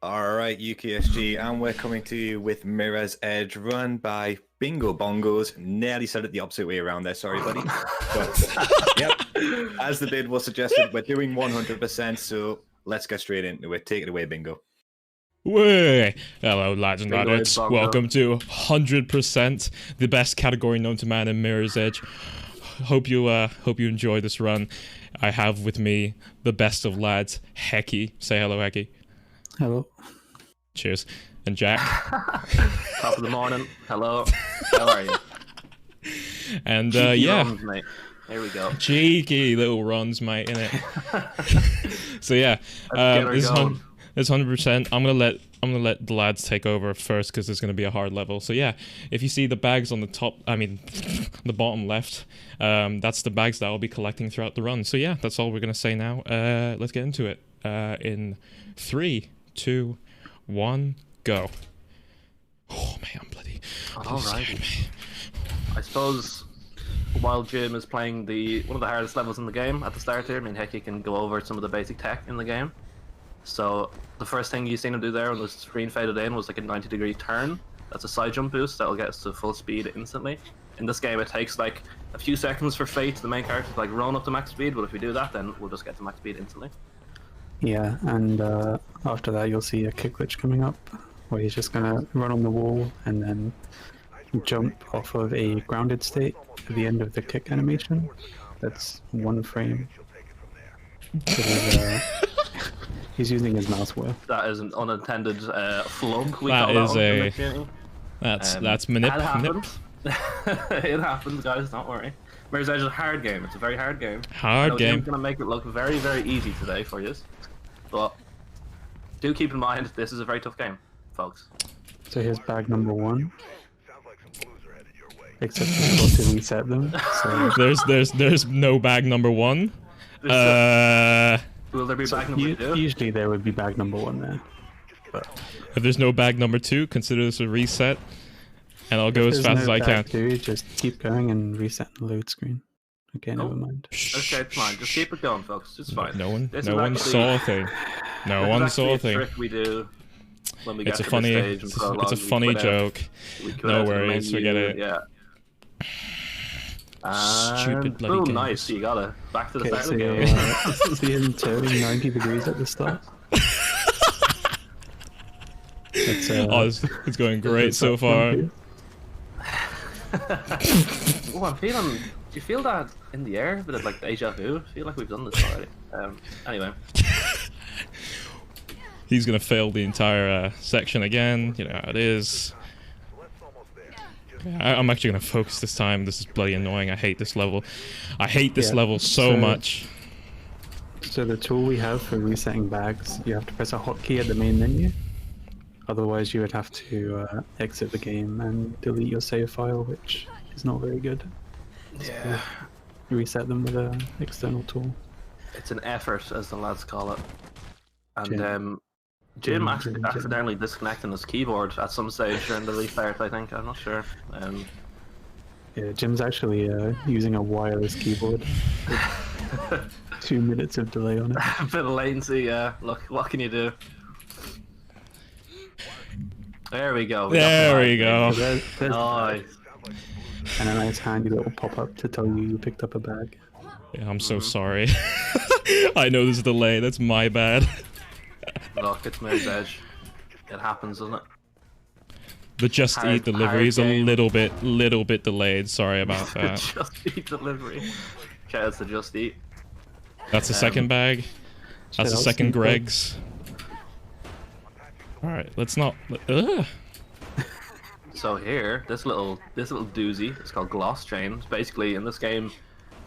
Alright, UKSG, and we're coming to you with Mirror's Edge, run by Bingo Bongos. Nearly said it the opposite way around there, sorry, buddy. But, yep, as the bid was suggested, we're doing 100%, so let's get straight into it. Take it away, Bingo. Way! Hello, lads and Bingo lads. is bongo. Welcome to 100%, the best category known to man in Mirror's Edge. Hope you enjoy this run. I have with me the best of lads, Hecky. Say hello, Hecky. Hello. Cheers. And Jack. Top of the morning. Hello. How are you? And Cheeky yeah. runs, mate. Here we go. Cheeky little runs, mate, innit? So yeah, Let's get her going. this 100%. I'm gonna let the lads take over first because it's gonna be a hard level. So yeah, if you see the bags on the top, the bottom left, that's the bags that I'll be collecting throughout the run. So yeah, that's all we're gonna say now. Let's get into it. In 3, 2, 1, go. Oh man, I'm bloody Alright. scared, mate. I suppose while Jim is playing one of the hardest levels in the game at the start here, me and Hecky can go over some of the basic tech in the game. So the first thing you seen him do there when the screen faded in was like a 90-degree turn. That's a side jump boost that'll get us to full speed instantly. In this game it takes like a few seconds for Fate, the main character, to like run up to max speed, but if we do that then we'll just get to max speed instantly. Yeah, and after that you'll see a kick glitch coming up, where he's just gonna run on the wall and then jump off of a grounded state at the end of the kick animation. That's 1 frame. So he's using his mouse wheel. That is an unintended flunk. We That call is that a- one in the community. That's manip. It happens. It happens, guys. Don't worry. Mirror's Edge is a hard game. It's a very hard game. Hard game. I'm gonna make it look very, very easy today for you, but do keep in mind this is a very tough game, folks. So here's bag number 1. Except you've got to reset them. So There's no bag number 1. Will there be bag number 2? usually there would be bag number 1 there. But If there's no bag number 2, consider this a reset, and I'll go as there's fast no as I can. bag 2, just keep going and reset the load screen. Okay, never mind. Okay, it's fine. Just keep it going, folks. It's fine. No one This is saw a thing. No one this is saw a actually thing. trick we do when we get It's a to funny, this stage and it's prologue, a we funny put out- joke. we put No out the worries, menu, forget it. Yeah. Stupid And bloody boom, games. nice. You got it. Back to the Okay, start so of the game. see him turning 90 degrees at the start. It's, Oh, it's going great so far. Oh, I'm feeling. Do you feel that in the air? A bit of like deja vu. I feel like we've done this already. Anyway. He's gonna fail the entire section again. You know how it is. I'm actually gonna focus this time. This is bloody annoying. I hate this level. I hate this Yeah, level so so- much. So the tool we have for resetting bags, you have to press a hotkey at the main menu. Otherwise you would have to exit the game and delete your save file, which is not very good. Yeah. You reset them with an external tool. It's an effort, as the lads call it. And Jim. Jim Jim. accidentally disconnecting his keyboard at some stage during the restart. I think. I'm not sure. Yeah, Jim's actually using a wireless keyboard. With 2 minutes of delay on it. A bit of latency. Yeah. Look, what can you do? There we go. There we go. So there's Nice. and a nice handy little pop-up to tell you picked up a bag. Yeah, I'm so sorry. I know there's a delay. That's my bad. Look, it's Mirror's Edge. It happens, doesn't it? The Just Hard- Eat delivery hard is a game. little bit delayed. Sorry about that. Just Eat delivery. Shout out to Just Eat. That's the second bag. That's the out second Snoop Dogg. Greg's. All right, let's not. Ugh. So here, this little doozy, it's called Gloss Chain. It's basically in this game,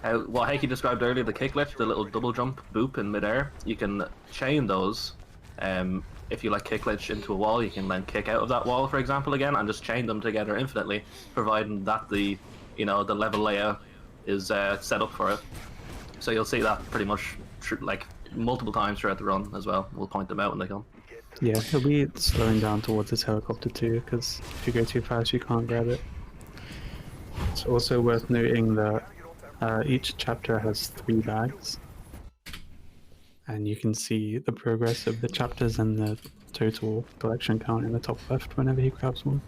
what Heikki described earlier, the kick glitch, the little double jump boop in midair. You can chain those. If you like kick glitch into a wall, you can then kick out of that wall, for example, again, and just chain them together infinitely, providing that the level layout is set up for it. So you'll see that pretty much like multiple times throughout the run as well. We'll point them out when they come. Yeah, he'll be slowing down towards this helicopter too, because if you go too fast you can't grab it. It's also worth noting that each chapter has 3 bags. And you can see the progress of the chapters and the total collection count in the top left whenever he grabs one.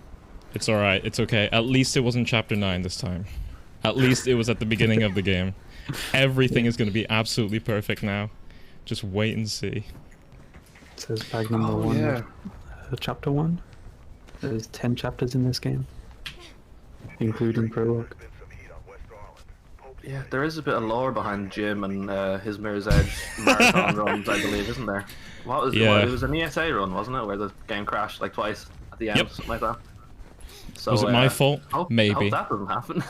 It's alright, it's okay. At least it wasn't chapter 9 this time. At least it was at the beginning of the game. Everything is going to be absolutely perfect now. Just wait and see. It says bag number 1, yeah. chapter 1. There's 10 chapters in this game, including prologue. Yeah, there is a bit of lore behind Jim and his Mirror's Edge marathon runs, I believe, isn't there? What was Yeah. it was an ESA run, wasn't it, where the game crashed like twice at the end, Yep. something like that. So, Was it my fault? Maybe. Hope that doesn't happen.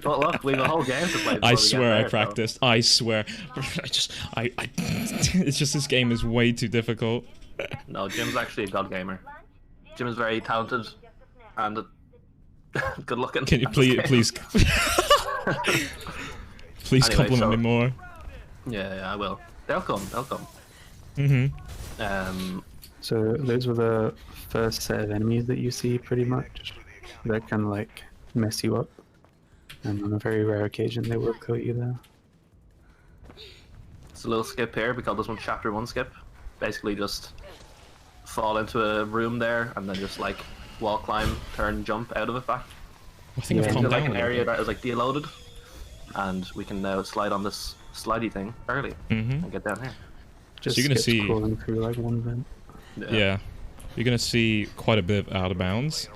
But look, we have a whole game to play. I before we swear get I there, so- practiced. I swear. It's just this game is way too difficult. No, Jim's actually a god gamer. Jim is very talented and good looking. Can you at this please, game. please Anyway, compliment so- me more? Yeah, I will. They'll come. Mm-hmm. So those were the first set of enemies that you see, pretty much. That can like mess you up, and on a very rare occasion they will kill you there. It's a little skip here. We call this one chapter 1 skip. Basically, just fall into a room there and then just like wall climb, turn, jump out of it back. I think I've Yeah, calmed Into down like a an little area bit. that is like deloaded, and we can now slide on this slidey thing early Mm-hmm. and get down here. Just you're gonna skips see- crawling through like one vent. Yeah. You're gonna see quite a bit of out of bounds.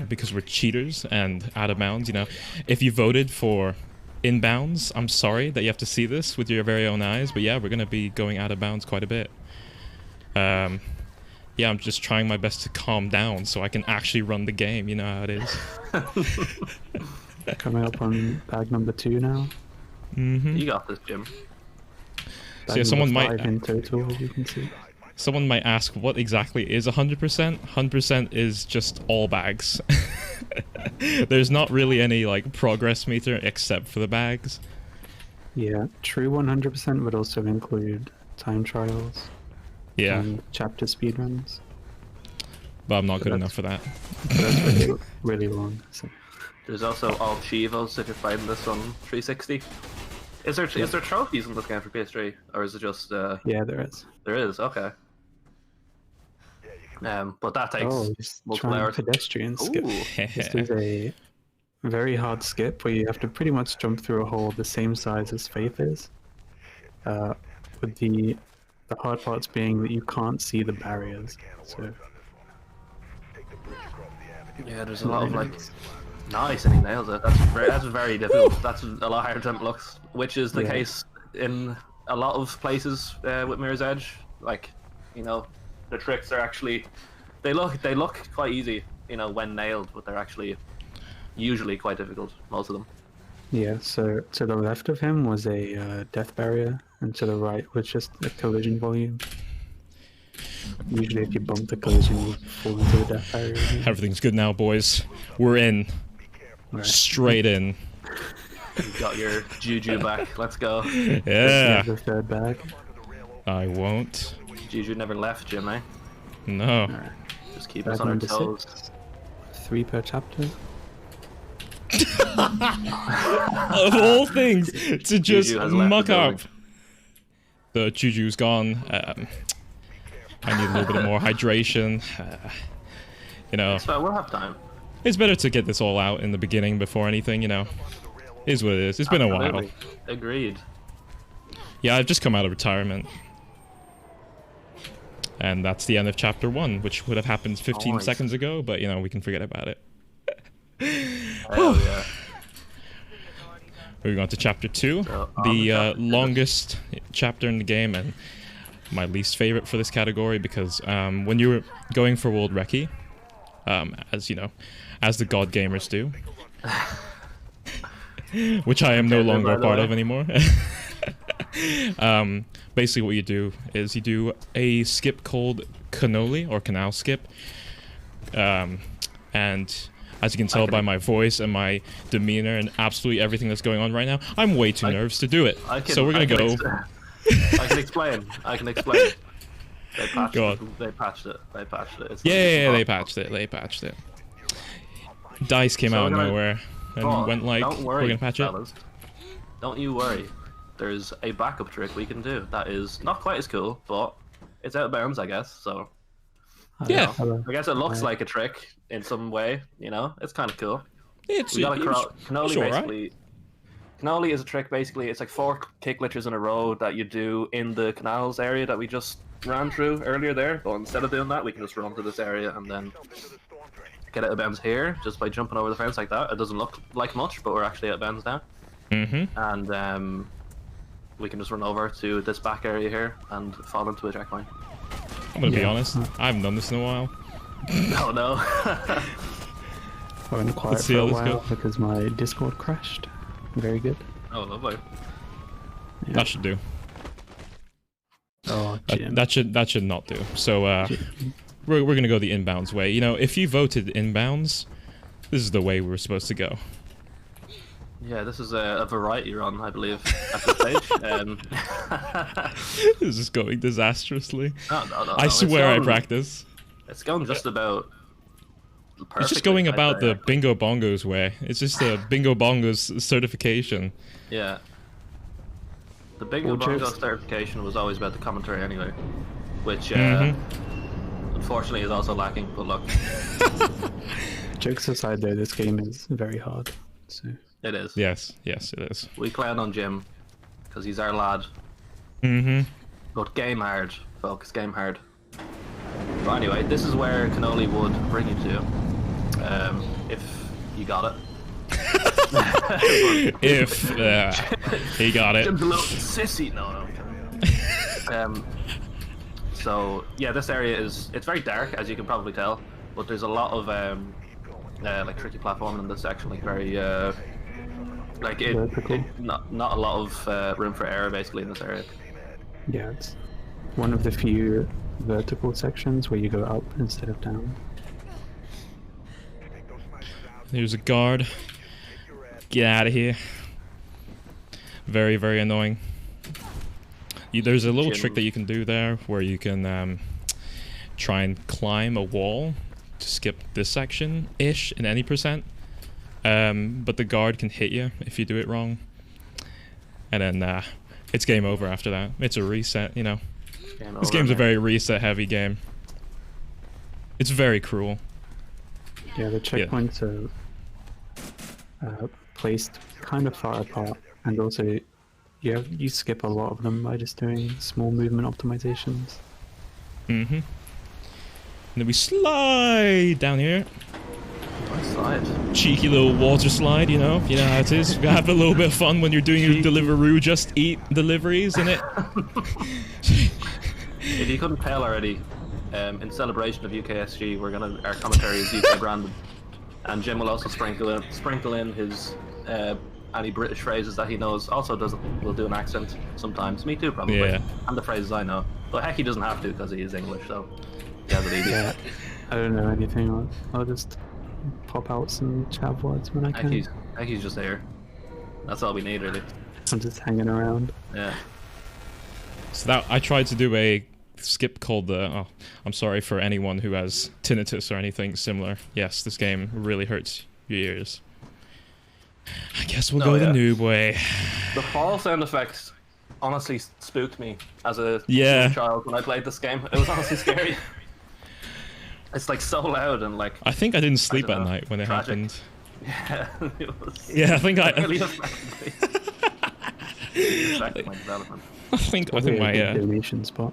Because we're cheaters and out of bounds, you know. If you voted for inbounds, I'm sorry that you have to see this with your very own eyes, but yeah, we're gonna be going out of bounds quite a bit. Yeah, I'm just trying my best to calm down so I can actually run the game, you know how it is. Coming up on bag number 2 now. Mm-hmm. You got this, Jim. Bag yeah, someone number might- 5 in total, as you can see. Someone might ask what exactly is 100%. 100% is just all bags. There's not really any like progress meter except for the bags. Yeah, true 100% would also include time trials Yeah, and chapter speedruns. but I'm not good that's- enough for that. But that's really, really long. So. There's also all Chivos if you're fighting this on 360. Is there trophies in this game for PS3, or is it just Yeah, there is. there is? Okay. But that takes Oh, just multiple trying hours. pedestrian skip. Ooh. This is a very hard skip where you have to pretty much jump through a hole the same size as Faith is. With the hard parts being that you can't see the barriers. So Yeah, there's a lot of like. Nice, and he nails it. That's very difficult. That's a lot harder than it looks, which is the Yeah. case in a lot of places with Mirror's Edge. Like, you know, the tricks are actually they look quite easy, you know, when nailed, but they're actually usually quite difficult. Most of them. yeah, so to the left of him was a death barrier, and to the right was just a collision volume. Usually if you bump the collision, you fall into the death barrier. again. Everything's good now, boys. We're in. Right. Straight in. You got your juju back. Let's go. Yeah. The third bag. I won't. Juju never left, Jim. Eh? No. Just keep Bag us on our number toes. 6. 3 per chapter. Of all things, to just Juju has left muck the up. building. The Juju's gone. I need a little bit more hydration. You know, So we'll have time. it's better to get this all out in the beginning before anything, you know. Is what it is. It's been a while. Absolutely. Agreed. Yeah, I've just come out of retirement. And that's the end of chapter 1, which would have happened 15 Nice. seconds ago, but you know, we can forget about it. Hell yeah. Moving on to chapter 2, So, on the to chapter two. longest chapter in the game, and my least favorite for this category because when you're going for World Recce, as you know, as the God Gamers do, which I am no Okay, longer by a the part way. of anymore. Basically, what you do is you do a skip called cannoli or canal skip, and as you can tell by my voice and my demeanor and absolutely everything that's going on right now, I'm way too nervous to do it. So we're gonna go. I can explain. I can explain. They patched Go it. They patched it. They patched it. It's Yeah, they it's patched it. They patched it. Dice came So out of we're gonna- nowhere and But went like, don't worry, "We're gonna patch it." fellas. Don't you worry. There's a backup trick we can do that is not quite as cool, but it's out of bounds, I guess. So Yeah. I guess it looks like a trick in some way. You know, it's kind of cool. It's We got a cannoli alright. basically. Cannoli is a trick basically. It's like 4 kick glitches in a row that you do in the canals area that we just ran through earlier there. But instead of doing that, we can just run to this area and then get out of bounds here just by jumping over the fence like that. It doesn't look like much, but we're actually out of bounds now. And we can just run over to this back area here and fall into a checkpoint. I'm gonna be honest. I haven't done this in a while. Oh no. I went quiet Let's see for how a this while goes. because my Discord crashed. Very good. Oh, lovely. Yeah. That should do. Oh, Jim. That should not do. So we're gonna go the inbounds way. You know, if you voted inbounds, this is the way we're supposed to go. Yeah, this is a variety run, I believe, at this stage. This is going disastrously. No, I swear I it's practice. It's going just about. It's just going perfectly, about I'd the say. bingo bongos way. It's just a bingo bongos certification. Yeah. The Bingo Well, Bongo jokes- certification was always about the commentary anyway, which Mhm. unfortunately is also lacking. But look, Jokes aside, though, this game is very hard. So it is. Yes, yes, it is. We clown on Jim because he's our lad. Mm-hmm. But game hard, folks. Game hard. But anyway, this is where Cannoli would bring you to, if you got it. If he got it. Jim's a little sissy. No, I'm kidding. So yeah, this area it's very dark, as you can probably tell, but there's a lot of like tricky platforming in this section, like very Vertical. not a lot of room for error basically in this area. yeah, it's one of the few vertical sections where you go up instead of down. There's a guard. Get out of here. Very, very annoying. There's a little trick that you can do there where you can try and climb a wall to skip this section-ish in any percent. But the guard can hit you if you do it wrong. And then it's game over after that. It's a reset, you know. This game's a very reset-heavy game. It's very cruel. Yeah, the checkpoints are placed kind of far apart, and also you skip a lot of them by just doing small movement optimizations. Mm-hmm. And then we slide down here. Nice slide. Cheeky little water slide, you know how it is. You have a little bit of fun when you're doing your Deliveroo Just Eat deliveries, innit? If you couldn't tell already, in celebration of UKSG, our commentary is UK branded, and Jim will also sprinkle in his any British phrases that he knows. Also will do an accent sometimes. Me too, probably. Yeah. And the phrases I know, but heck, he doesn't have to because he is English, so he has it easy. Yeah, I don't know anything. I'll just pop out some chav words when I can. Heck, he's just here. That's all we need, really. I'm just hanging around. Yeah. So that I tried to do a skip called the. Oh, I'm sorry for anyone who has tinnitus or anything similar. Yes, this game really hurts your ears. I guess we'll go the noob way. The fall sound effects honestly spooked me as a child when I played this game. It was honestly scary. It's like so loud and like. I think I didn't sleep don't at know, night when it tragic. happened. Yeah, it was. Yeah, I think Really affected me. It affected my development. I think Probably my a good donation spot.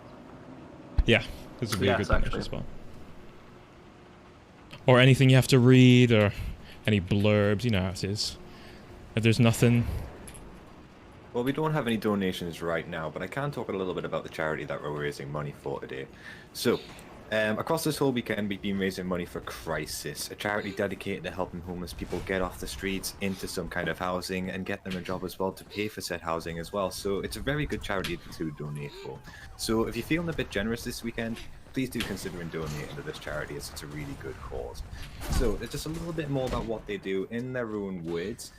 yeah, this would be a Yes, good donation actually. spot. Or anything you have to read, or any blurbs, you know how it is. If there's nothing, Well, we don't have any donations right now, but I can talk a little bit about the charity that we're raising money for today. So, across this whole weekend, we've been raising money for Crisis, a charity dedicated to helping homeless people get off the streets into some kind of housing and get them a job as well to pay for said housing as well. So it's a very good charity to donate for. So if you're feeling a bit generous this weekend, please do consider donating to this charity, as it's a really good cause. So it's just a little bit more about what they do in their own words.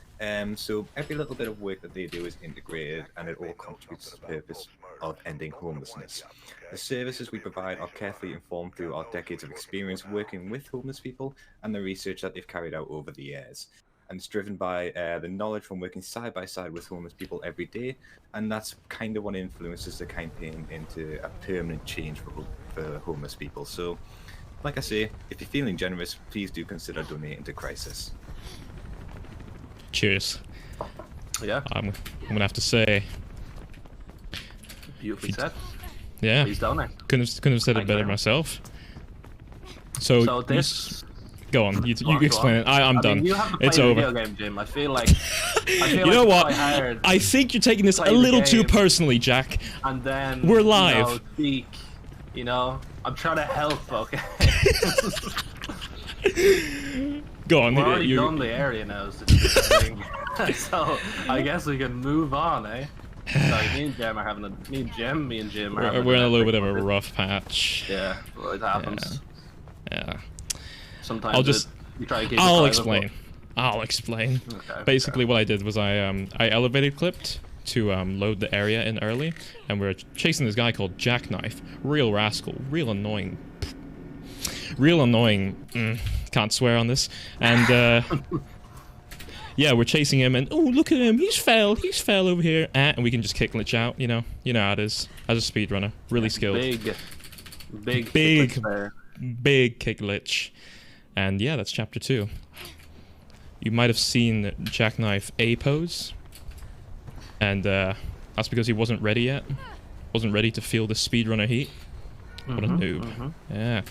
So every little bit of work that they do is integrated, and it all contributes to the purpose of ending homelessness. The services we provide are carefully informed through our decades of experience working with homeless people and the research that they've carried out over the years. and it's driven by the knowledge from working side by side with homeless people every day, and that's kind of what influences the campaign into a permanent change for homeless people. So, like I say, if you're feeling generous, please do consider donating to Crisis. Cheers. Yeah, I'm gonna have to say, beautifully said. yeah, Please donate. couldn't have said it Thank you better very much. myself. So, So this. go on, you Go on. explain it. I'm I done. mean, you have to play It's the over. video game, Jim. I feel like. You know it's what? quite hard. I think you're taking this Play a the little too game. personally, Jack. And then We're live. You know, speak. You know, I'm trying to help. Okay. Go on. We're already you- done the area now, so, it's just a thing. So I guess we can move on, eh? Sorry, me and Jim are having a. Me and Jim are having we're in a little bit of a epic rough patch. Yeah, well, it happens. Yeah. Sometimes I'll just. you try to keep it I'll private, explain. I'll explain. but- Okay, Basically, okay. what I did was I elevated clipped to load the area in early, and we were chasing this guy called Jackknife. Real rascal, real annoying. Can't swear on this. And yeah, we're chasing him, and oh, look at him, he's fell over here, and we can just kick glitch out. You know how it is. As a speedrunner, really skilled. Big Big. there. Big kick glitch. And yeah, that's chapter 2. You might have seen Jackknife A pose, and that's because he wasn't ready yet. Wasn't ready to feel the speedrunner heat. What a noob. Yeah.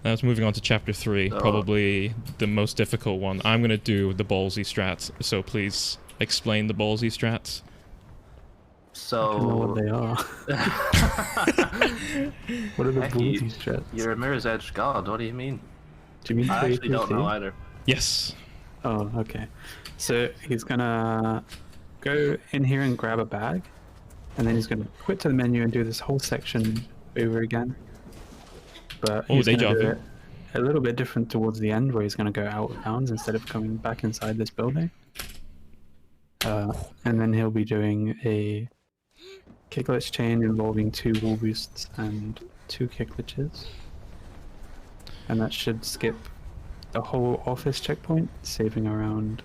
Now it's moving on to chapter 3, probably the most difficult one. I'm gonna do the ballsy strats, so please explain the ballsy strats. So I don't know what they are. What are the Hecky, ballsy strats? You're a Mirror's Edge god. What do you mean? Do you mean I actually don't know APC? either. Yes. Oh, okay. So he's gonna go in here and grab a bag, and then he's gonna quit to the menu and do this whole section over again. But Oh, he's deja gonna do vu. it a little bit different towards the end, where he's gonna go out of bounds instead of coming back inside this building. And then he'll be doing a kick glitch chain involving 2 wall boosts and 2 kick glitches. And that should skip the whole office checkpoint, saving around...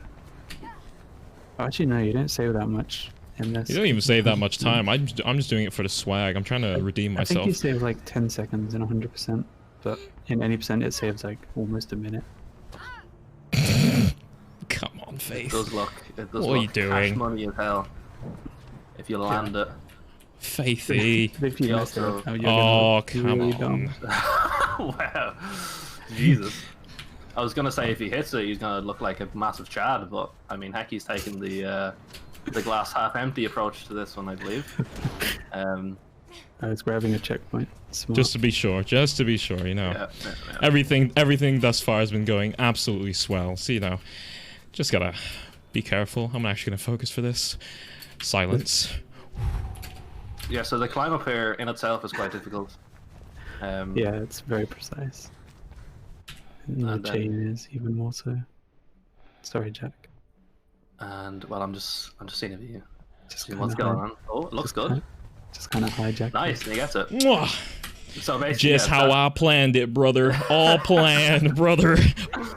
Actually, no, you don't save that much in this. You don't even save that much time. I'm just doing it for the swag. I'm trying to redeem I think you myself. save like 10 seconds in 100%, but in any percent it saves like almost a minute. Come on, It Faith. does look. It does What are you look cash doing? money as hell. If you land it. Faithy. If you Yeah, miss it, so- you're gonna Oh, look come really on. dumb. Wow. Jesus. I was gonna say if he hits it, he's gonna look like a massive Chad, but I mean, heck, he's taking the glass half empty approach to this one, I believe. I was grabbing a checkpoint. Smart. Just to be sure, you know. Yeah. Everything thus far has been going absolutely swell. So, you know, just gotta be careful. I'm actually gonna focus for this. Silence. Yeah. So the climb up here in itself is quite difficult. Yeah, it's very precise. And the And then- chain is even more so. Sorry, Jack. And well, I'm just seeing a view. Just See what's going on. Oh, it looks good. Just kind of hijack. Nice, he gets it. Mwah! So basically, Just yeah, how that- I planned it, brother. All planned, brother.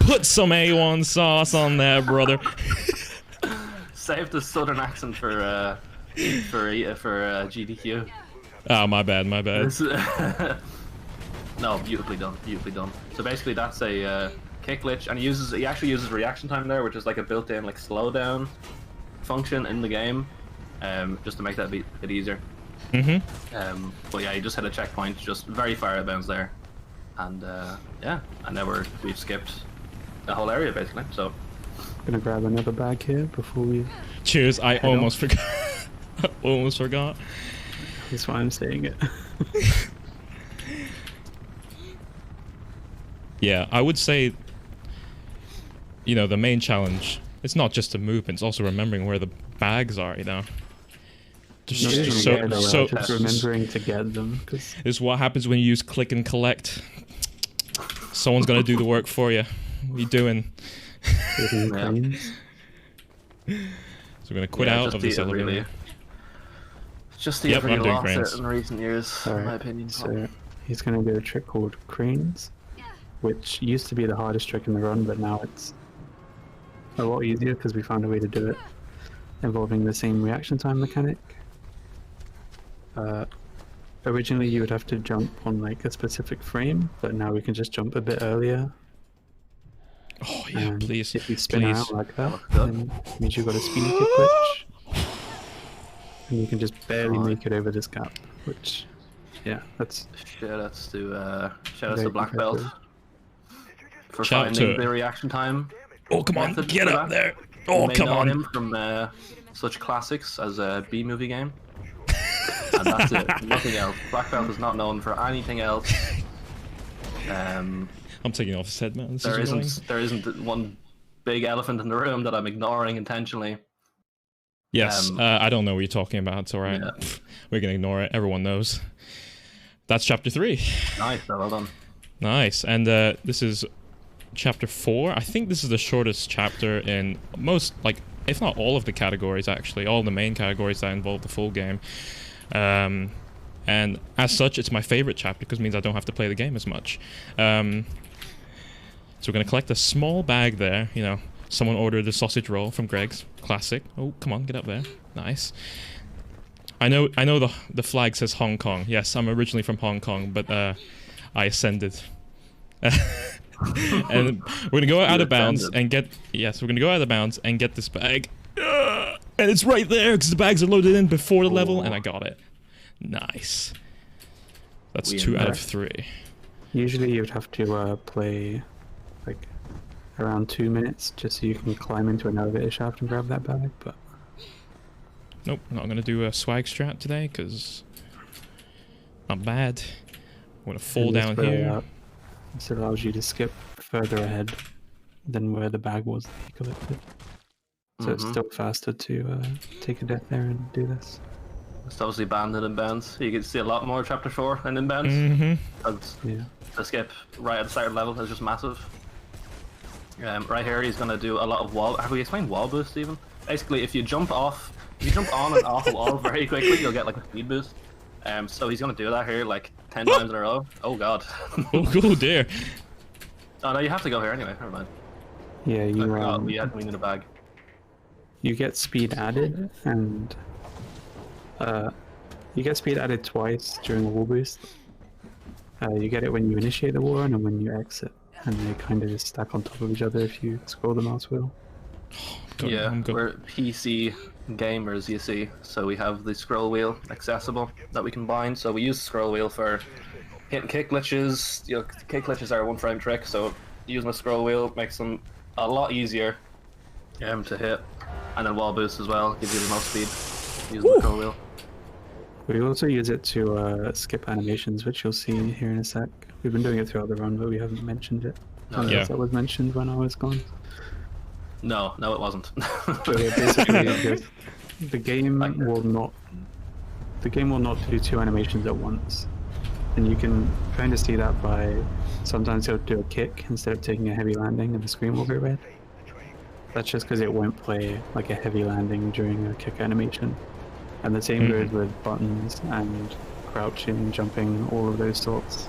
Put some A1 sauce on that, brother. Save the southern accent for GDQ. Oh, my bad. This- no, beautifully done. So basically, that's a kick glitch, and he actually uses reaction time there, which is like a built-in like slowdown function in the game, just to make that a bit easier. But yeah, he just hit a checkpoint, just very far out of bounds there, and yeah, and now we've skipped the whole area basically. So Gonna grab another bag here before we. Cheers. I almost forgot. Almost forgot. That's why I'm saying it. Yeah, I would say, you know, the main challenge, it's not just the movement, it's also remembering where the bags are, you know. Not even So, where they are, so, just remembering to get them, because is what happens when you use click and collect. Someone's gonna do the work for you. What are you doing? getting Yeah. cranes. So we're gonna quit yeah, out just of this the- elevator. really, just the Yep, effort I'm you doing lost cranes. it in recent years, in my Alright, opinion. so he's gonna do a trick called cranes, which used to be the hardest trick in the run, but now it's a lot easier because we found a way to do it involving the same reaction time mechanic. Originally you would have to jump on like a specific frame, but now we can just jump a bit earlier. Oh yeah, And please, if you spin please. out like that, then it means you've got a speedy kick glitch. And you can just barely make it over this gap, which, yeah, that's... Shoutouts to Very Black Belt impressive. for Shout finding to- the reaction time. Oh come on, method get for up that. there! You Oh may come know on! him from such classics as a B-movie game. And that's it, nothing else. Black Belt is not known for anything else. I'm taking off his head, man. This There is annoying. isn't one big elephant in the room that I'm ignoring intentionally. Yes, I don't know what you're talking about. It's all right. Yeah. We're gonna ignore it. Everyone knows. That's chapter 3. Nice, well done. Nice, and this is chapter 4. I think this is the shortest chapter in most, like, if not all of the categories, actually, all the main categories that involve the full game. And as such, it's my favorite chapter because it means I don't have to play the game as much. So we're gonna collect a small bag there. You know, someone ordered a sausage roll from Greg's. Classic. Oh, come on, get up there. Nice. I know the flag says Hong Kong. Yes, I'm originally from Hong Kong, but I ascended. And we're gonna go out of bounds ascended. and get... Yes, we're gonna go out of bounds and get this bag. And it's right there because the bags are loaded in before the level, and I got it. Nice. That's We 2 out of embarrassed. 3. Usually you'd have to play like around 2 minutes just so you can climb into an elevator shaft and grab that bag, but Nope, not gonna do a swag strat today because not bad. I'm gonna fall and this down will, here. this allows you to skip further ahead than where the bag was that you collected. So it's Mhm. still faster to take a death there and do this. It's obviously banned in inbounds. You can see a lot more chapter 4 in inbounds. Mm-hmm. Because Yeah. the skip right at the start of the level is just massive. Right here, he's gonna do a lot of wall. Have we explained wall boost even? Basically, if you jump on and off a wall very quickly, you'll get like a speed boost. So he's gonna do that here like 10 times in a row. Oh god. Oh dear. Oh no, you have to go here anyway. Never mind. Yeah, I you forgot we need a bag. you get speed added, and you get speed added twice during a wall boost. You get it when you initiate the wall run and when you exit, and they kind of just stack on top of each other if you scroll the mouse wheel. Yeah, we're PC gamers, you see, so we have the scroll wheel accessible that we can bind. So we use the scroll wheel for hitting kick glitches. You know, kick glitches are a one-frame trick, so using a scroll wheel makes them a lot easier to hit. And then wall boost as well gives you the most speed using the scroll wheel. We also use it to skip animations, which you'll see here in a sec. We've been doing it throughout the run, but we haven't mentioned it. Unless Yeah. that was mentioned when I was gone. No, it wasn't. So basically, the game will not do 2 animations at once, and you can kind of see that by sometimes he'll do a kick instead of taking a heavy landing, and the screen will go red. That's just because it won't play like a heavy landing during a kick animation, and the same goes with buttons and crouching, jumping, all of those sorts.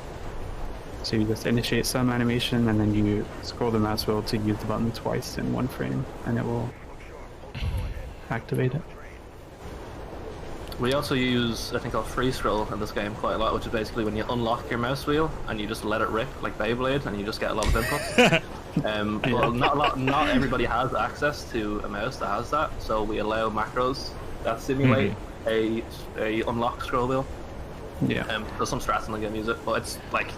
So you just initiate some animation and then you scroll the mouse wheel to use the button twice in one frame, and it will activate it. We also use a thing called free scroll in this game quite a lot, which is basically when you unlock your mouse wheel and you just let it rip like Beyblade, and you just get a lot of input. Well, not everybody has access to a mouse that has that, so we allow macros that simulate a unlock scroll wheel. Yeah. There's some strats in the game use it, but it's like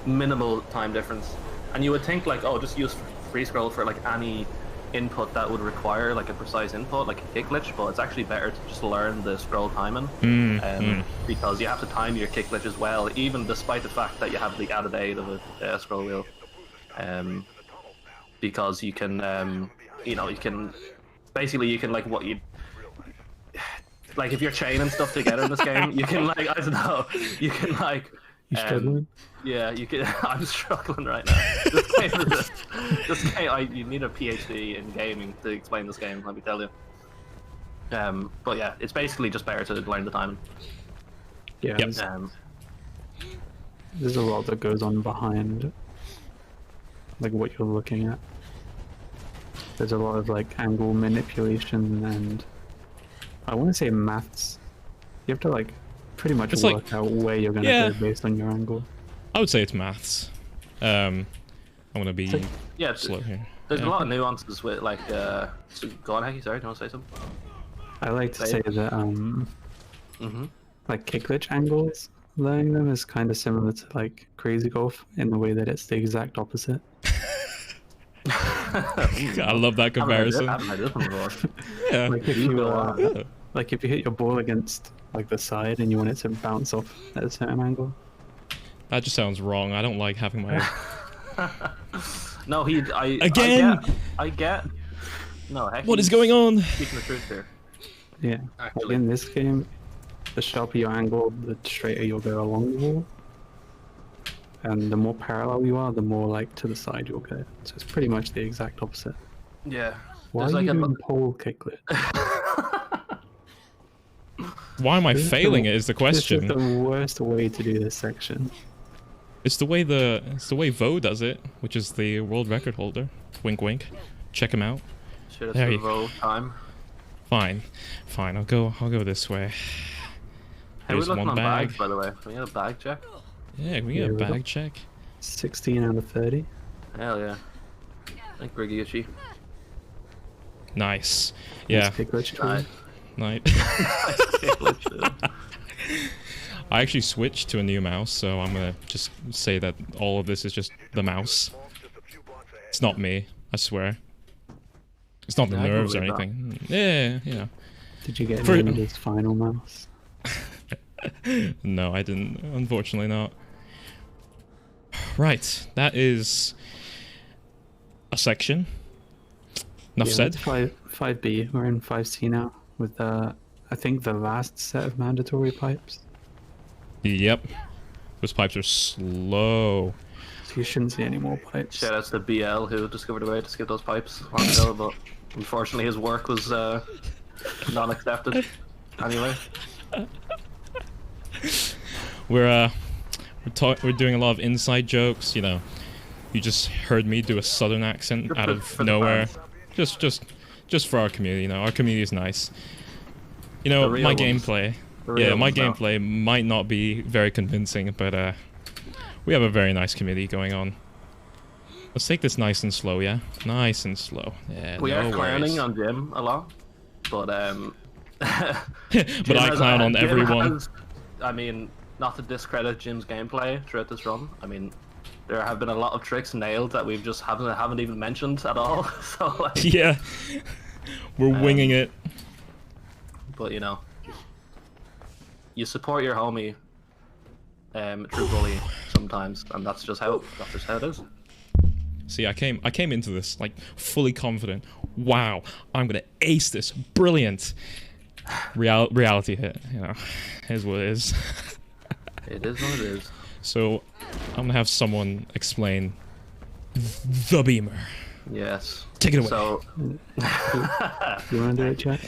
minimal time difference. And you would think like, oh, just use free scroll for like any input that would require like a precise input, like a kick glitch, but it's actually better to just learn the scroll timing, because you have to time your kick glitch as well, even despite the fact that you have the added aid of a scroll wheel, because you can, you can like what you. Like if you're chaining stuff together in this game, you can like, I don't know, you can like You struggling? yeah, you can. I'm struggling right now. This game, you need a PhD in gaming to explain this game. Let me tell you. But yeah, it's basically just better to learn the timing. Yeah. Yep. There's a lot that goes on behind, like what you're looking at. there's a lot of like angle manipulation and I want to say maths. You have to like pretty much It's work like- out where you're gonna yeah. go based on your angle. I would say it's maths. I'm gonna be Yeah, it's- slow here. there's Yeah. a lot of nuances with like. So go on, Hecky. Sorry, do you want to say something? I like to say that Mm-hmm. like kick glitch angles, learning them is kind of similar to like crazy golf in the way that it's the exact opposite. I love that comparison. I haven't heard this one before. Yeah. Like if You you go on. Yeah. like if you hit your ball against like the side and you want it to bounce off at a certain angle. That just sounds wrong. I don't like having my. No, Again? I get. No, Hecky. What is going on? Speaking the truth here. Yeah. Like Actually. in this game, the sharper your angle, the straighter you'll go along the wall. And the more parallel you are, the more like to the side you'll go. So it's pretty much the exact opposite. Yeah. Why There's are you like a- doing pole kick glitch? Why am I This is failing the- it? Is the This is question. the worst way to do this section. It's the way Vo does it, which is the world record holder. Wink, wink. Check him out. Shit, it's There the you- roll time. Fine, fine. I'll go this way. Hey, we're Here's looking one on bag. bags, by the way. Can we get a bag check? Yeah, can we Yeah, get a we got- bag check? 16 out of 30. Hell yeah. Thank Briggy. Nice. Nice Yeah. kick glitch too. Nice. Night. I actually switched to a new mouse, so I'm gonna just say that all of this is just the mouse. It's not me, I swear. It's not the Yeah, I can nerves or believe that. anything. Yeah, you know. Did you get For- Ninja's final mouse? No, I didn't. Unfortunately not. Right, that is a section. Enough Yeah, said. that's 5B. We're in 5C now with I think the last set of mandatory pipes. Yep. Those pipes are slow. So you shouldn't see any more pipes. Shout out to BL who discovered a way to skip those pipes long ago, but unfortunately his work was not accepted. Anyway. We're doing a lot of inside jokes, you know. You just heard me do a southern accent Just out for- of for the nowhere. fans. Just for our community, you know. Our community is nice. You know, The real my ones. gameplay. The Yeah, real my ones now. gameplay might not be very convincing, but we have a very nice community going on. Let's take this nice and slow, yeah? Nice and slow. Yeah, We no are clowning worries. on Jim a lot, but But I clown on Jim everyone. has- I mean, not to discredit Jim's gameplay throughout this run. I mean, there have been a lot of tricks nailed that we've just haven't even mentioned at all. So like, Yeah. We're winging it. but you know, you support your homie through bullying sometimes, and that's just how it is. See, I came into this like fully confident. Wow, I'm gonna ace this. Brilliant. Reality hit. You know, is what it is. It is what it is. So, I'm gonna have someone explain the beamer. Yes. Take it away. So, You want to do it, Jack?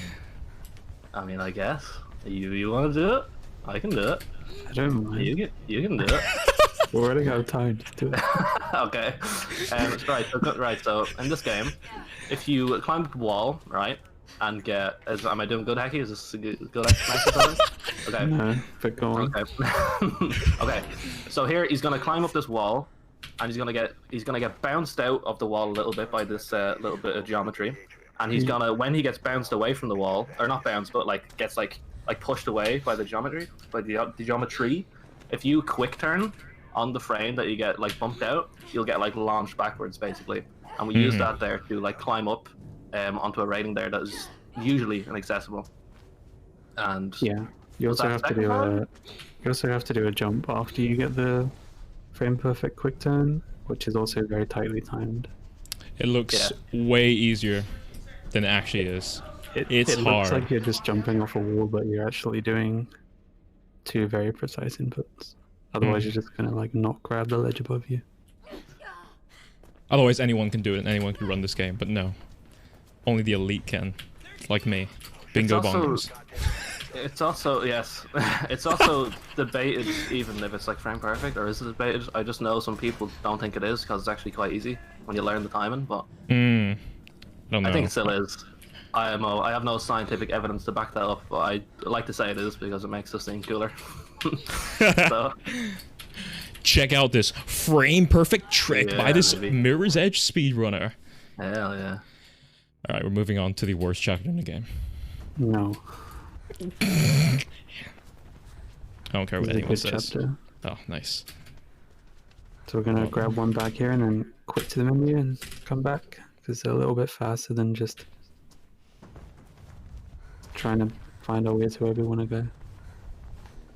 I mean, I guess you want to do it, I can do it. I don't mind. You can do it. We're running out of time. Just do it. Okay. Right. So in this game, if you climb the wall, right, and get, am I doing good, Hecky? Is this a good exercise? Okay. No, but go on. Okay. Okay. So here he's gonna climb up this wall, and he's gonna get bounced out of the wall a little bit by this little bit of geometry, and he's gonna, when he gets bounced away from the wall, or not bounced, but like gets like pushed away by the geometry, by the geometry. If you quick turn on the frame that you get like bumped out, you'll get like launched backwards basically, and we use that there to like climb up onto a rating there that is usually inaccessible. And Yeah. You Was also that have to second do one? you also have to do a jump after you get the frame perfect quick turn, which is also very tightly timed. It looks way easier than it actually is. It's it hard. looks like you're just jumping off a wall, but you're actually doing two very precise inputs. Otherwise, you're just gonna like not grab the ledge above you. Otherwise, anyone can do it and anyone can run this game, but no. Only the elite can. Like me. Bingo bongos. It's also, yes, it's also debated even if it's like frame perfect, or is it debated? I just know some people don't think it is because it's actually quite easy when you learn the timing, but No, don't know. I think it still is. I have no scientific evidence to back that up, but I like to say it is because it makes this thing cooler. So, Check out this frame perfect trick by Yeah, this baby. Mirror's Edge speedrunner. hell yeah. All right, we're moving on to the worst chapter in the game. No. I don't care what This is a anyone good says. chapter. Oh, nice. So we're gonna grab one back here and then quit to the menu and come back because they're a little bit faster than just trying to find our way to where we want to go.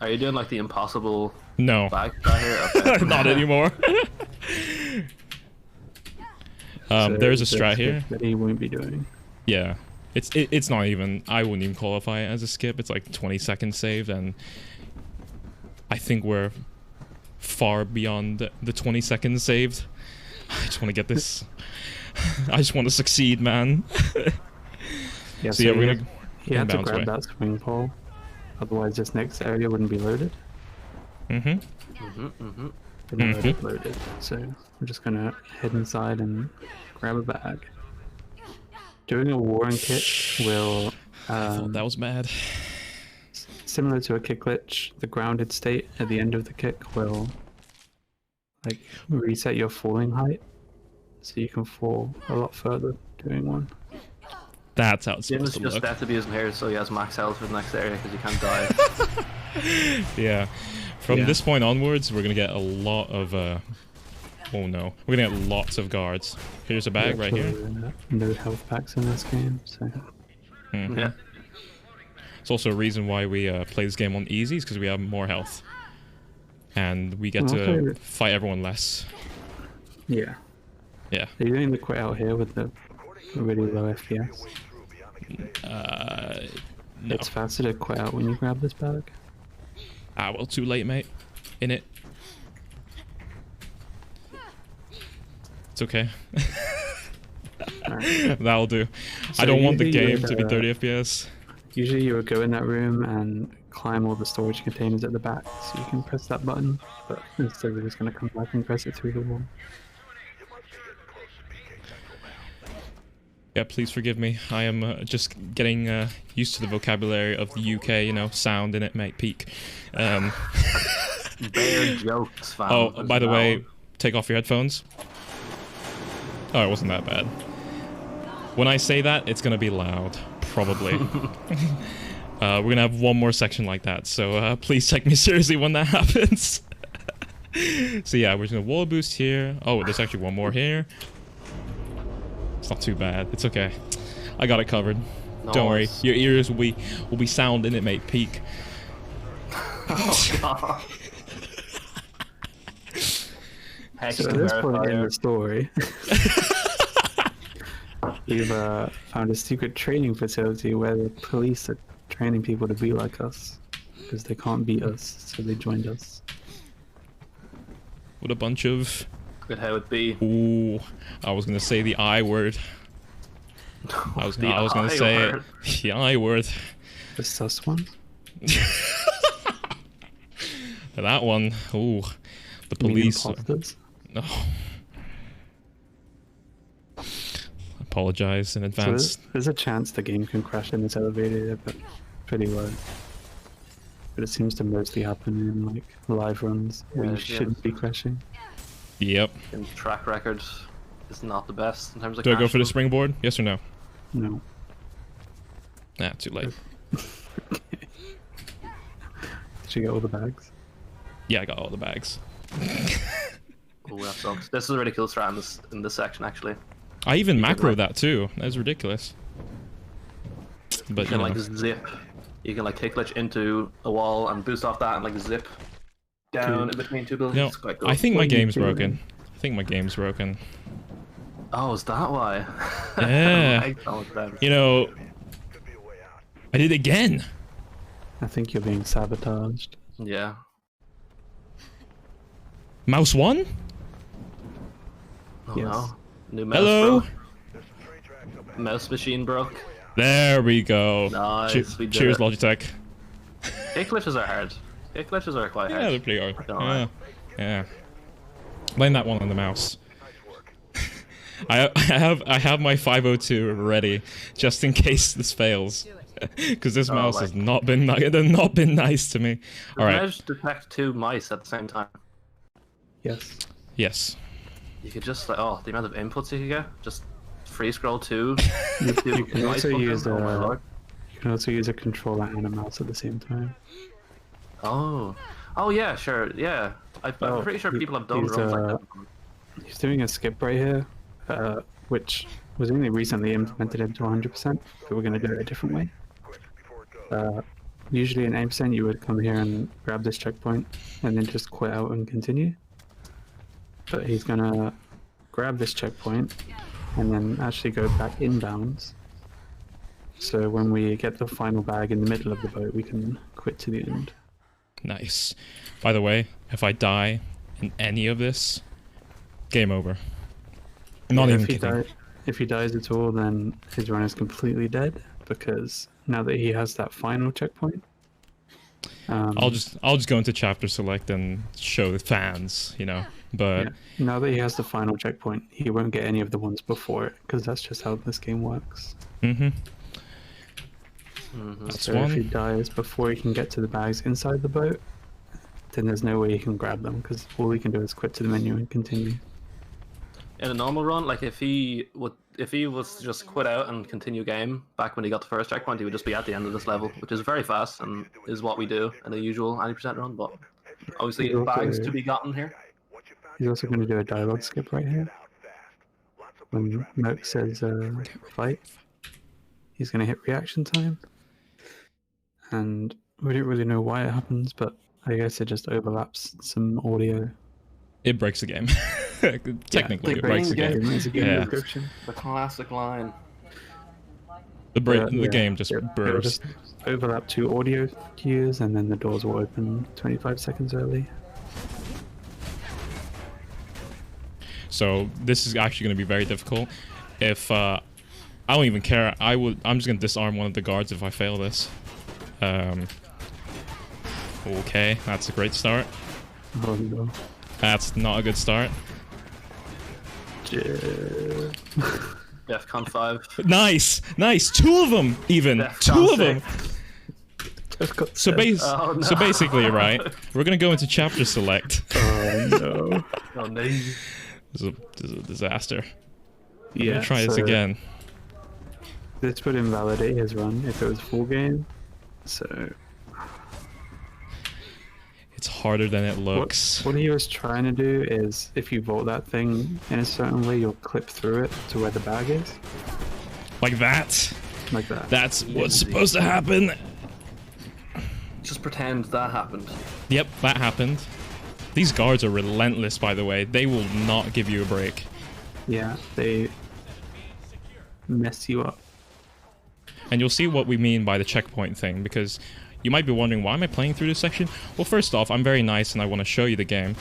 Are you doing like the impossible No, bag right here? Okay. not anymore. So there's a the strat skip here. that he won't be doing. Yeah, it's not even. I wouldn't even qualify it as a skip. It's like 20 seconds saved, and I think we're far beyond the 20 seconds saved. I just want to get this. I just want to succeed, man. Yeah, So yeah, we're gonna he had to bounce grab away. that swing pole, otherwise this next area wouldn't be loaded. Mm-hmm. But now it's loaded, so we're just gonna head inside and grab a bag. Doing a warring kick will, I thought that was bad. similar to a kick glitch, the grounded state at the end of the kick will like reset your falling height, so you can fall a lot further doing one. That's how it's Jim's supposed to just look. better to be using here so he has max health for the next area because he can't die. Yeah. From Yeah. this point onwards, we're gonna get a lot of. Oh no, we're gonna get lots of guards. Here's a bag right here. Actually, no health packs in this game, so Mhm. Yeah. It's also a reason why we play this game on easy, is because we have more health, and we get to Okay. fight everyone less. yeah. Yeah. Are you doing the quit out here with the really low FPS? No. It's faster to quit out when you grab this bag. Ah, well, too late, mate. In it. It's okay. Alright. That'll do. So I don't want the usually you game would, to be 30 FPS. Usually you would go in that room and climb all the storage containers at the back, so you can press that button, but instead we're just going to come back and press it through the wall. Yeah, please forgive me. I am just getting used to the vocabulary of the UK, you know, sound in it, mate, peak. Bare jokes, fam. Oh, as by the well. way, take off your headphones. Oh, it wasn't that bad. When I say that, it's gonna be loud, probably. We're gonna have one more section like that, so please take me seriously when that happens. So yeah, we're just gonna wall boost here. Oh, there's actually one more here. It's not too bad. It's okay. I got it covered. Don't worry. Nice. Your ears will be sound in it, mate. Peak. Hex So to at this point verify in here. the story, we've found a secret training facility where the police are training people to be like us, because they can't beat us, so they joined us. What a bunch of... Good how it be. Ooh, I was gonna say the I word. I was gonna I say word. it. The I word. The sus one? That one. Ooh, the You mean police. imposters? No. Apologize in So advance. there's a chance the game can crash in this elevator, but pretty low. But it seems to mostly happen in like live runs where Yeah, you yeah. shouldn't be crashing. Yep. And track record is not the best in terms of Do I go for the crashing. springboard? Yes or no? No. Nah, too late. Did you get all the bags? Yeah, I got all the bags. Oh, that sucks. This is a really cool strat in this section, actually. I even can, macro like- that too. That was ridiculous. But You can know. like zip. You can like kick glitch into a wall and boost off that and like zip down in between two buildings. You know, It's quite cool. I think my What are you game's doing? broken. I think my game's broken. Oh, is that why? Yeah. Makes so much sense. You know, I did it again. I think you're being sabotaged. Yeah. Mouse one? Oh Yes. no. New mouse Hello? broke. Mouse machine broke. There we go. Nice, we did Cheers, it. Logitech. Kick glitches are hard. Kick glitches are quite Yeah, hard. they're pretty hard. Don't Yeah. lie. Yeah. Blame that one on the mouse. I have my 502 ready just in case this fails, because this mouse has not been nice to me. All right. Managed to detect 2 mice at the same time. Yes. Yes. You could just like, oh, the amount of inputs you could get. Just free scroll 2. You can mice also function, use oh my lord. you can also use a controller and a mouse at the same time. Oh. Oh yeah, sure, yeah. I'm pretty sure people have done he's, runs like that. He's doing a skip right here, which was only recently implemented into 100%, but we're going to do it a different way. Usually in 80% you would come here and grab this checkpoint and then just quit out and continue. But he's going to grab this checkpoint and then actually go back inbounds. So when we get the final bag in the middle of the boat, we can quit to the end. Nice. By the way, if I die in any of this, game over. Not even kidding. If he dies at all, then his run is completely dead, because now that he has that final checkpoint, I'll just go into chapter select and show the fans, you know. But yeah, now that he has the final checkpoint, he won't get any of the ones before it, because that's just how this game works. That's So one. if he dies before he can get to the bags inside the boat, then there's no way he can grab them, because all he can do is quit to the menu and continue. In a normal run, like if he was to just quit out and continue game back when he got the first checkpoint, he would just be at the end of this level, which is very fast and is what we do in a usual 90% run. But obviously, bags to be gotten here. He's also going to do a dialogue skip right here. When Merc says fight, he's going to hit reaction time. And we don't really know why it happens, but I guess it just overlaps some audio. It breaks the game. Technically, it breaks the game. It's a game Yeah. description. The classic line. The game just It'll bursts. just overlap 2 audio cues, and then the doors will open 25 seconds early. So this is actually going to be very difficult. If I don't even care, I'm just going to disarm one of the guards if I fail this. Okay, that's a great start. Oh no. That's not a good start. DEFCON 5. Nice, 2 of them, even DEFCON 2 of them. 6. So Oh, no. so basically, right, we're gonna go into chapter select. Oh no. Oh no. This is a disaster. I'm Yeah, gonna try this so again. This would invalidate his run if it was full game. So It's harder than it looks. what he was trying to do is, if you vault that thing in a certain way, you'll clip through it to where the bag is, Like that. like that. That's what's supposed to happen. Just pretend that happened. Yep, that happened. These guards are relentless, by the way. They will not give you a break. Yeah, they mess you up. And you'll see what we mean by the checkpoint thing, because you might be wondering, why am I playing through this section? Well, first off, I'm very nice and I want to show you the game.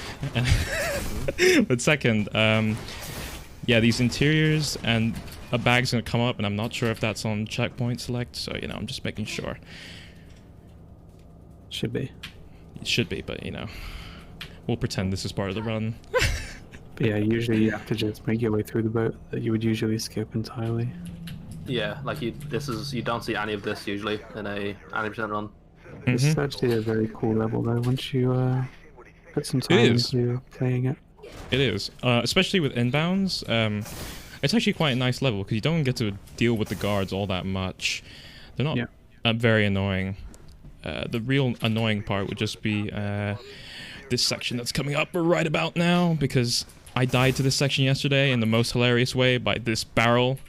But second, yeah, these interiors and a bag's going to come up, and I'm not sure if that's on checkpoint select, so, you know, I'm just making sure. Should be. It should be, but, you know, we'll pretend this is part of the run. But yeah, usually you have to just make your way through the boat that you would usually skip entirely. Yeah, like you don't see any of this usually in a 90% run. This is actually a very cool level though, once you put some time into playing it. It is, especially with inbounds. It's actually quite a nice level because you don't get to deal with the guards all that much. They're not very annoying. The real annoying part would just be this section that's coming up right about now, because I died to this section yesterday in the most hilarious way by this barrel.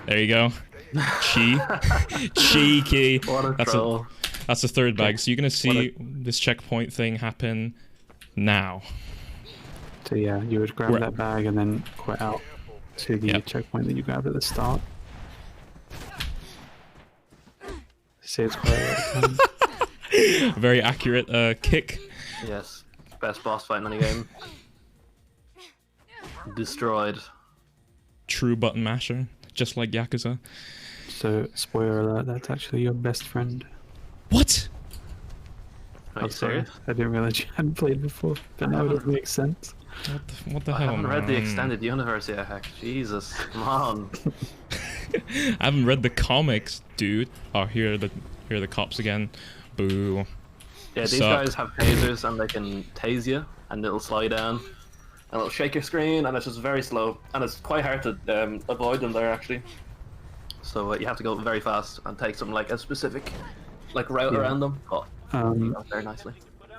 There you go. Cheeky. What a troll. That's the third bag. So you're gonna see this checkpoint thing happen now. So yeah, you would grab that bag and then quit out to the checkpoint that you grabbed at the start. Saves quite a lot of time. Very accurate kick. Yes, best boss fight in any game. Destroyed. True button masher, just like Yakuza. So, spoiler alert, that's actually your best friend. What? Are you serious? I didn't realize you hadn't played before, but now it makes sense. What the I hell? haven't read the man? extended universe yet, heck. Jesus, come on. I haven't read the comics, dude. Oh, here are the cops again. Boo. Yeah, these Suck. guys have tasers and they can tase you, and it'll slow you down, and it'll shake your screen, and it's just very slow, and it's quite hard to avoid them there actually. So you have to go very fast and take some like a specific like route around them. But you got there nicely.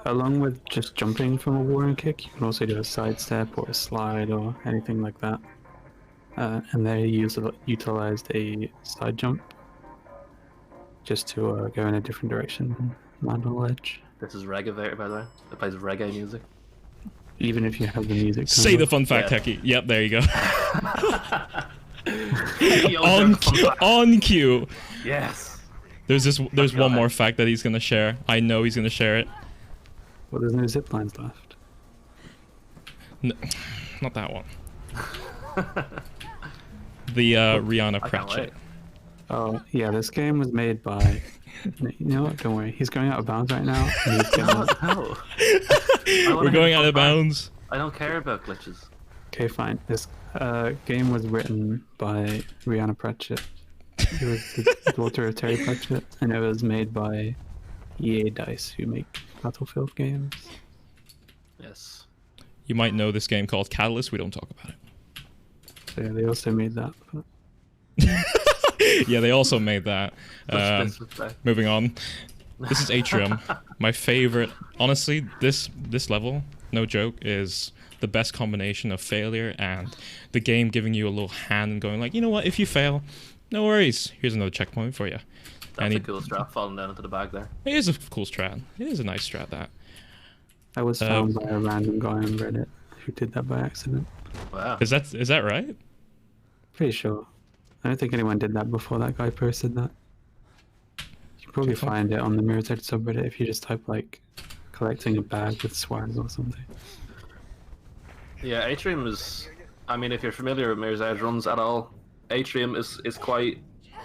Along with just jumping from a wall and kick, you can also do a sidestep or a slide or anything like that. And they utilized a side jump just to go in a different direction and land on the ledge. This is reggae, by the way. It plays reggae music. Even if you have the music. Say the off. fun fact, Yeah. Techie. Yep, there you go. On On cue. Yes. There's Go one more ahead. fact that he's gonna share. I know he's gonna share it. Well, there's no zip lines left. No, not that one. The Rihanna I can't Pratchett. wait. Oh, yeah, this game was made by... You know what? Don't worry. He's going out of bounds right now. And he's No, gonna... no. We're going out of bounds. I don't care about glitches. Okay, fine. This game was written by Rihanna Pratchett. It was the daughter of Terry Pratchett, and it was made by EA Dice, who make Battlefield games. Yes. You might know this game called Catalyst. We don't talk about it. So yeah, they also made that. But... Yeah, they also made that. That's fair. Moving on. This is Atrium. My favorite. Honestly, this level, no joke, is the best combination of failure and the game giving you a little hand and going like, you know what, if you fail, no worries. Here's another checkpoint for you. That's a cool strap falling down into the bag there. It is a cool strat. It is a nice strat, that. I was found by a random guy on Reddit who did that by accident. Wow. Is that right? Pretty sure. I don't think anyone did that before that guy posted that. You can probably find it on the Mirror's Edge subreddit if you just type like collecting a bag with swag or something. Yeah, Atrium is... I mean, if you're familiar with Mirror's Edge runs at all, Atrium is quite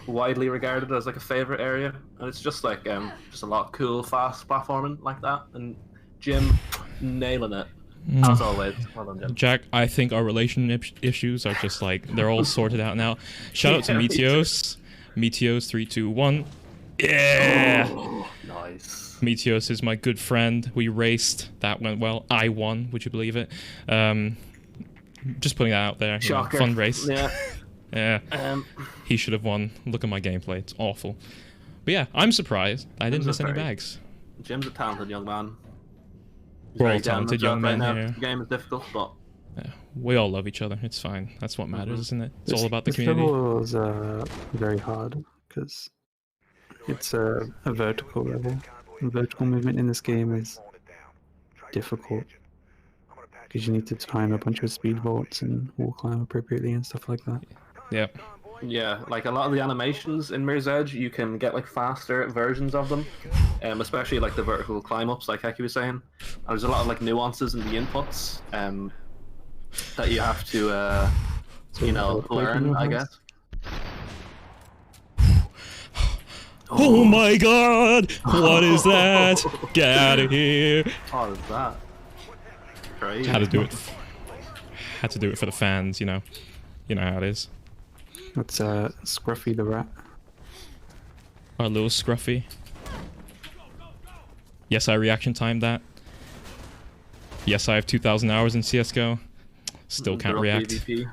widely regarded as like a favorite area, and it's just like just a lot of cool, fast platforming like that, and Jim nailing it. As always. Well done, Jim. Jack, I think our relationship issues are just like, they're all sorted out now. Shout out to Yeah, me too. Meteos. Meteos 321. Yeah! Oh, nice. Meteos is my good friend. We raced. That went well. I won. Would you believe it? Just putting that out there. You know, Shocker. fun race. Yeah. Yeah. He should have won. Look at my gameplay. It's awful. But yeah, I'm surprised. I didn't miss any bags. Jim's a talented young man. He's We're all very down on the talented job young right men now. here. The game is difficult, but Yeah, we all love each other. It's fine. That's what matters, isn't it? It's all about the this community. level is very hard because it's a vertical level. The vertical movement in this game is difficult because you need to time a bunch of speed vaults and wall climb appropriately and stuff like that. Yeah. yeah, like a lot of the animations in Mirror's Edge, you can get like faster versions of them, especially like the vertical climb ups, like Heki was saying. And there's a lot of like nuances in the inputs that you have to, you know, learn, I guess. Oh my god! What is that? Get out of here! What is that? Crazy. Had to do it. Had to do it for the fans, you know. You know how it is. That's Scruffy the rat. Our little Scruffy. Yes, I reaction timed that. Yes, I have 2,000 hours in CSGO. Still can't Girl react. PvP.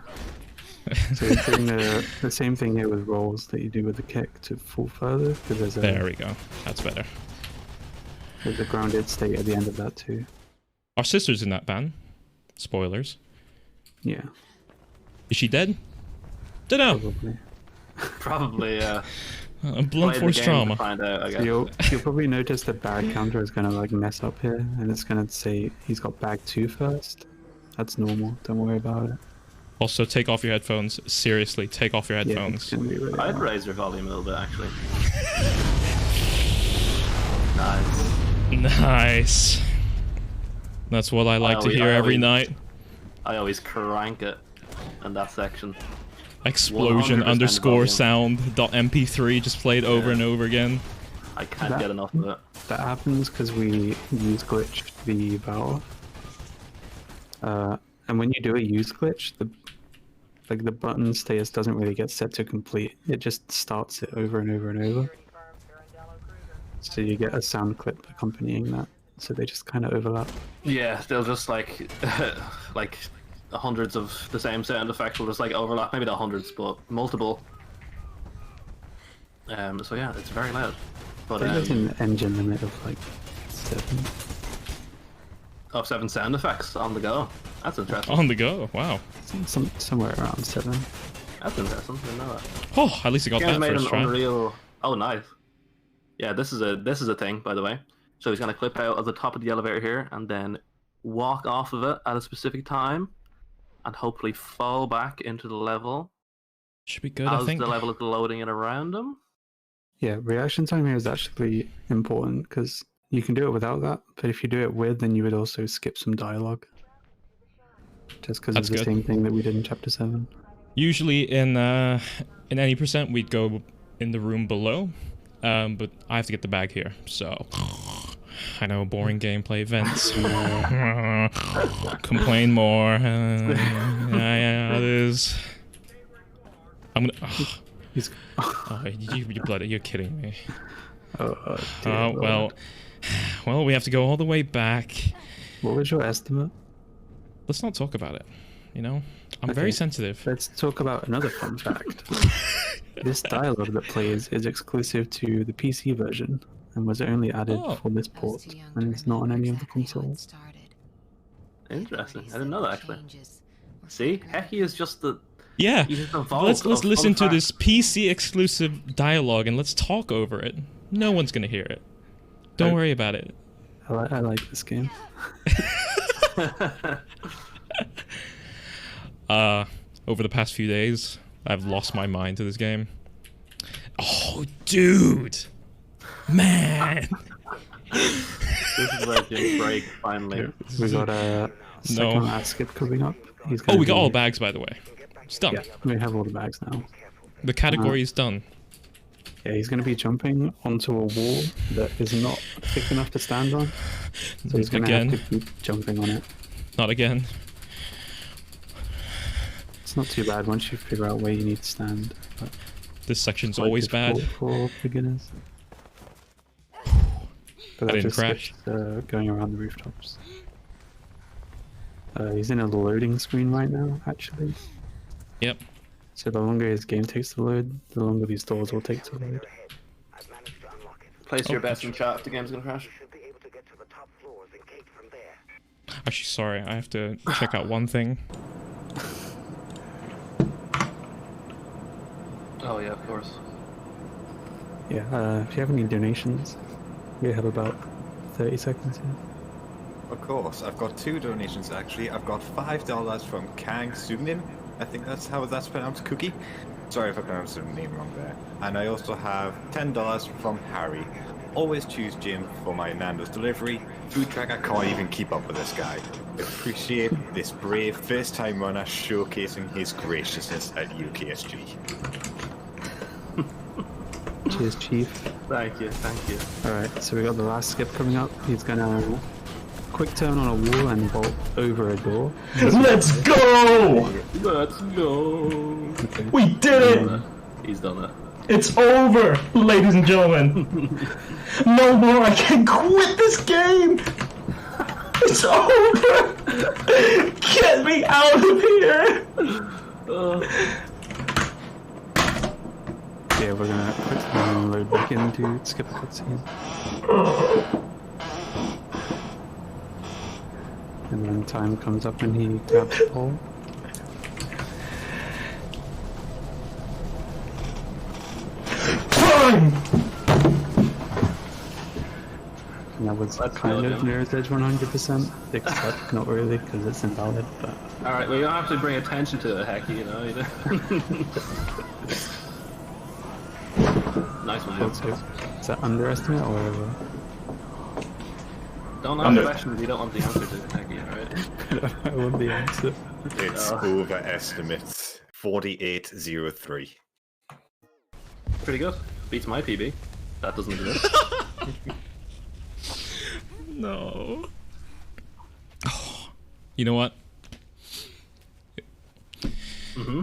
So you're doing the same thing here with rolls that you do with the kick to fall further, because There we go. That's better. there's a grounded state at the end of that too. Our sister's in that van. Spoilers. Yeah, Is she dead? Dunno. probably. Probably, Blunt play the force game to trauma. find out, I guess. You'll probably notice the bag counter is gonna like mess up here, and it's gonna say he's got bag 2 first. That's normal. Don't worry about it. Also, take off your headphones. Seriously, take off your Yeah, it's headphones. gonna be really I'd hard. raise your volume a little bit, actually. Nice. Nice. That's what I like to always- hear I every always- night. I always crank it in that section. Explosion 100% underscore volume. sound dot mp3 just played over Yeah. and over again. I can't That- get enough of it. That happens because we use glitch the valve. And when you do a use glitch, the button status doesn't really get set to complete. It just starts it over and over and over. So you get a sound clip accompanying that. So they just kind of overlap. Yeah, they'll just like like hundreds of the same sound effects will just like overlap. Maybe not hundreds, but multiple. So yeah, it's very loud. But There's an engine limit of like 7. Oh, 7 sound effects on the go. That's interesting. On the go. Wow. Somewhere around 7. That's interesting. Didn't know that. Oh, at least I got Game's that made first an try. Unreal. Oh, nice. Yeah, this is a thing, by the way. So he's gonna clip out of the top of the elevator here, and then walk off of it at a specific time, and hopefully fall back into the level Should be good, I as think. the level is loading in around him. Yeah, reaction time here is actually important because you can do it without that, but if you do it with, then you would also skip some dialogue. Just because it's That's the good. same thing that we did in Chapter 7. Usually in any percent, we'd go in the room below, but I have to get the bag here, so I know boring gameplay events. Complain more. Yeah, it is. I'm gonna. He's... Oh, you bloody! You're kidding me. Oh, dear Well, Lord. we have to go all the way back. What was your estimate? Let's not talk about it. You know, I'm very Okay. sensitive. Let's talk about another fun fact. This dialogue that plays is exclusive to the PC version and was only added Oh. for this port, and it's not on any of the consoles. Interesting. I didn't know that actually. See, Hecky is just the. Yeah, He's just a vault let's of listen fun to this PC exclusive dialogue and let's talk over it. No one's gonna hear it. Don't worry about it. I like this game. Over the past few days, I've lost my mind to this game. Oh, dude, man. This is where Jim break finally. We got a second No. last skip coming up. He's Oh, gonna we got be- all bags, by the way. It's done. Yeah, we have all the bags now. The category is done. Yeah, he's going to be jumping onto a wall that is not thick enough to stand on. So he's going to have Again. to keep jumping on it. Not again. It's not too bad once you figure out where you need to stand. But This section's quite always bad. difficult for beginners. But that didn't just crash. skips, going around the rooftops. He's in a loading screen right now, actually. Yep. So the longer his game takes to load, the longer these doors will take to load. Place your best in chat if the game's gonna crash. Actually, sorry, I have to check out one thing. Oh yeah, of course. Yeah, if you have any donations, we have about 30 seconds here. Of course, I've got 2 donations actually. I've got $5 from Kang Sugnim. I think that's how that's pronounced, Cookie. Sorry if I pronounced the name wrong there. And I also have $10 from Harry. Always choose Jim for my Nando's delivery. Food track, I can't even keep up with this guy. Appreciate this brave first-time runner showcasing his graciousness at UKSG. Cheers, Chief. Thank you, thank you. Alright, so we got the last skip coming up. He's gonna quick turn on a wall and vault over a door. Let's go! Let's go. Okay. We did it! He's done it. It's over, ladies and gentlemen. No more, I can quit this game! It's over! Get me out of here! Yeah, we're gonna quick turn and load back into skip a cutscene. And then time comes up and he grabs the pole. Time! And that was Let's kind go, of Jim. Mirror's Edge 100%, except not really because it's invalid, but Alright, well you don't have to bring attention to it, Hecky, you know. Nice one, also, Jim. is that underestimate or Don't ask questions if you don't want the answer to it, Hecky, alright? I want the answer? It's Oh. overestimates 4803. Pretty good. Beats my PB. That doesn't exist. No. Oh, you know what?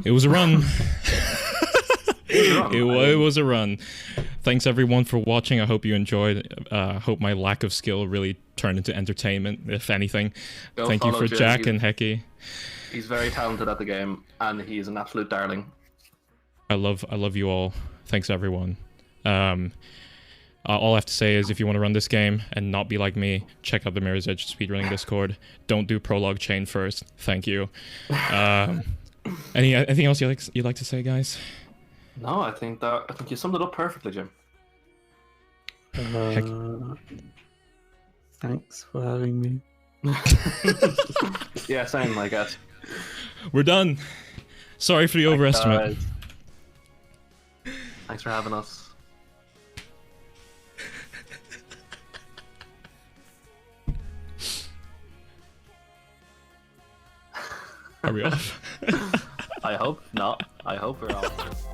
It was a run. It It was a run. Thanks everyone for watching. I hope you enjoyed. Hope my lack of skill really turned into entertainment, if anything. Go Thank you follow for Jim. Jack and Hecky. He's very talented at the game, and he's an absolute darling. I love you all. Thanks everyone. All I have to say is if you want to run this game and not be like me, check out the Mirror's Edge speedrunning Discord. Don't do prologue chain first. Thank you. Anything else you'd like to say, guys? No, I think you summed it up perfectly, Jim. Thanks for having me. Yeah, same, I guess. We're done. Sorry for the overestimate. Thanks for having us. Are we off? I hope not. I hope we're off.